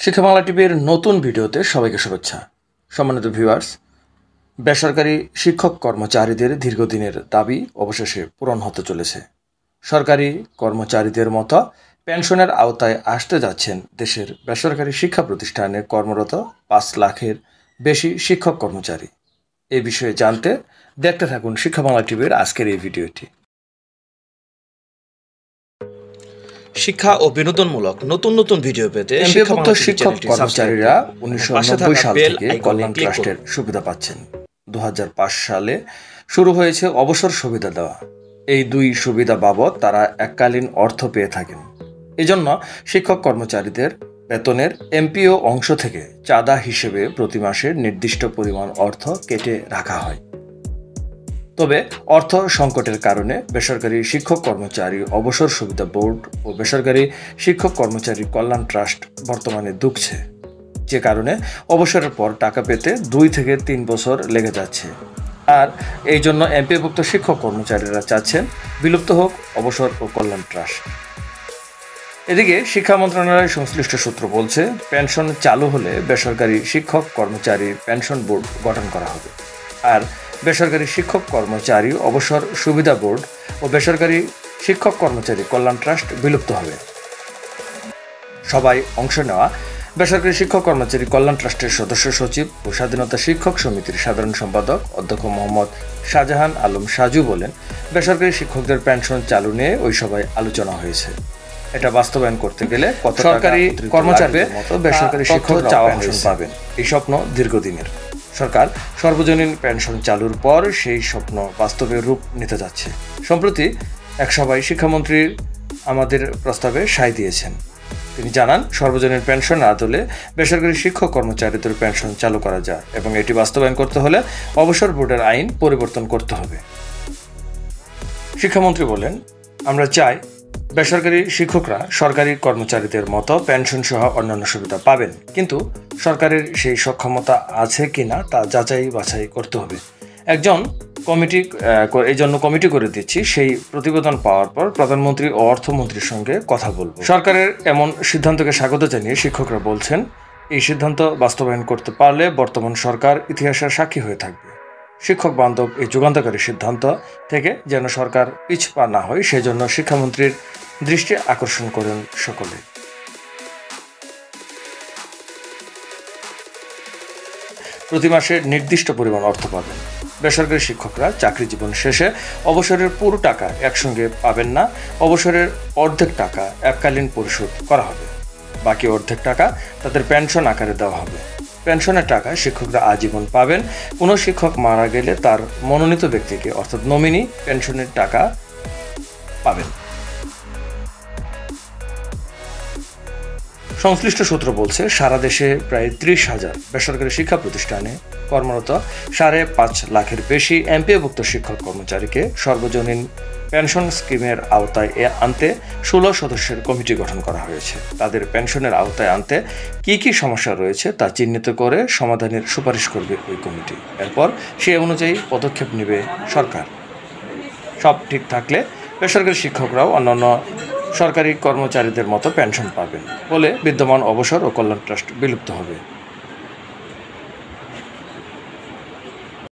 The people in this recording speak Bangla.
শিক্ষা বাংলা টিভির নতুন ভিডিওতে সবাইকে শুভেচ্ছা। সম্মানিত ভিউয়ার্স, বেসরকারি শিক্ষক কর্মচারীদের দীর্ঘদিনের দাবি অবশেষে পূরণ হতে চলেছে। সরকারি কর্মচারীদের মতো পেনশনের আওতায় আসতে যাচ্ছেন দেশের বেসরকারি শিক্ষা প্রতিষ্ঠানে কর্মরত 5 লাখের বেশি শিক্ষক কর্মচারী। এই বিষয়ে জানতে দেখতে থাকুন শিক্ষা বাংলা টিভির আজকের এই ভিডিওটি। শিক্ষা ও বিনোদনমূলক নতুন নতুন ভিডিও পেতে এমপিওভুক্ত শিক্ষক কর্মচারীরা 1990 সাল থেকে কল্যাণ ট্রাস্টের সুবিধা পাচ্ছেন। 2005 সালে শুরু হয়েছে অবসর সুবিধা দেওয়া। এই দুই সুবিধা বাবদ তারা এককালীন অর্থ পেয়ে থাকেন। এজন্য শিক্ষক কর্মচারীদের বেতনের এমপিও অংশ থেকে চাঁদা হিসেবে প্রতি মাসে নির্দিষ্ট পরিমাণ অর্থ কেটে রাখা হয়। তবে অর্থ সংকটের কারণে বেসরকারি শিক্ষক কর্মচারী অবসর সুবিধা বোর্ড ও বেসরকারি শিক্ষক কর্মচারী কল্যাণ ট্রাস্ট বর্তমানে দুঃখছে, যে কারণে অবসরের পর টাকা পেতে 2 থেকে 3 বছর লেগে যাচ্ছে। আর এই জন্য এমপিওভুক্ত শিক্ষক কর্মচারীরা চাচ্ছেন বিলুপ্ত হোক অবসর ও কল্যাণ ট্রাস্ট। এদিকে শিক্ষা মন্ত্রণালয়ের সংশ্লিষ্ট সূত্র বলছে, পেনশন চালু হলে বেসরকারি শিক্ষক কর্মচারী পেনশন বোর্ড গঠন করা হবে, আর বেসরকারি শিক্ষক কর্মচারী অবসর সুবিধা বোর্ড ও বেসরকারি শিক্ষক কর্মচারী কল্যাণ ট্রাস্ট বিলুপ্ত হবে। সবাই অংশ নেওয়া বেসরকারি শিক্ষক কর্মচারী কল্যাণ ট্রাস্টের সদস্য সচিব ও স্বাধীনতা শিক্ষক সমিতির সাধারণ সম্পাদক অধ্যক্ষ মোহাম্মদ শাহজাহান আলম সাজু বলেন, বেসরকারি শিক্ষকদের পেনশন চালু নিয়ে ওই সভায় আলোচনা হয়েছে। এটা বাস্তবায়ন করতে গেলে কত সরকারি কর্মচারীদের মতো বেসরকারি শিক্ষক পেনশন পাবেন, এই স্বপ্ন দীর্ঘদিনের। সরকার সর্বজনীন পেনশন চালুর পর সেই স্বপ্ন বাস্তবে রূপ নিতে যাচ্ছে। সম্প্রতি এক সভায় শিক্ষামন্ত্রী আমাদের প্রস্তাবে সায় দিয়েছেন। তিনি জানান, সর্বজনীন পেনশন না দিলে বেসরকারি শিক্ষক কর্মচারীদের পেনশন চালু করা যায় এবং এটি বাস্তবায়ন করতে হলে অবসর বোর্ডের আইন পরিবর্তন করতে হবে। শিক্ষামন্ত্রী বলেন, আমরা চাই বেসরকারি শিক্ষকরা সরকারি কর্মচারীদের মতো পেনশন সহ অন্যান্য সুবিধা পাবেন, কিন্তু সরকারের সেই সক্ষমতা আছে কিনা তা যাচাই বাছাই করতে হবে। এই জন্য কমিটি করে দিচ্ছি। সেই প্রতিবেদন পাওয়ার পর প্রধানমন্ত্রী ও অর্থমন্ত্রীর সঙ্গে কথা বলব। সরকারের এমন সিদ্ধান্তকে স্বাগত জানিয়ে শিক্ষকরা বলছেন, এই সিদ্ধান্ত বাস্তবায়ন করতে পারলে বর্তমান সরকার ইতিহাসের সাক্ষী হয়ে থাকবে। শিক্ষক বান্ধব এই যুগান্তকারী সিদ্ধান্ত থেকে যেন সরকার পিছপা না হয়, সেজন্য শিক্ষামন্ত্রীর দৃষ্টি আকর্ষণ করেন সকলে। প্রতি মাসে নির্দিষ্ট পরিমাণ অর্থ পাবেন। বেসরকারি শিক্ষকরা চাকরি জীবন শেষে অবসরের পুরো টাকা একসঙ্গে পাবেন না। অবসরের অর্ধেক টাকা এককালীন পরিশোধ করা হবে, বাকি অর্ধেক টাকা তাদের পেনশন আকারে দেওয়া হবে। পেনশনের টাকা শিক্ষকরা আজীবন পাবেন। কোনো শিক্ষক মারা গেলে তার মনোনীত ব্যক্তিকে অর্থাৎ নমিনি পেনশনের টাকা পাবেন। সংশ্লিষ্ট সূত্র বলছে, সারা দেশে প্রায় 30,000 বেসরকারি শিক্ষা প্রতিষ্ঠানে কর্মরত 5.5 লাখের বেশি এমপিওভুক্ত শিক্ষক কর্মচারীকে সর্বজনীন পেনশন স্কিমের আওতায় আনতে 16 সদস্যের কমিটি গঠন করা হয়েছে। তাদের পেনশনের আওতায় আনতে কি কি সমস্যা রয়েছে তা চিহ্নিত করে সমাধানের সুপারিশ করবে ওই কমিটি। এরপর সে অনুযায়ী পদক্ষেপ নেবে সরকার। সব ঠিক থাকলে বেসরকারি শিক্ষকরাও অন্যান্য সরকারি কর্মচারীদের মতো পেনশন পাবেন বলে বিদ্যমান অবসর ও কল্যাণ ট্রাস্ট বিলুপ্ত হবে।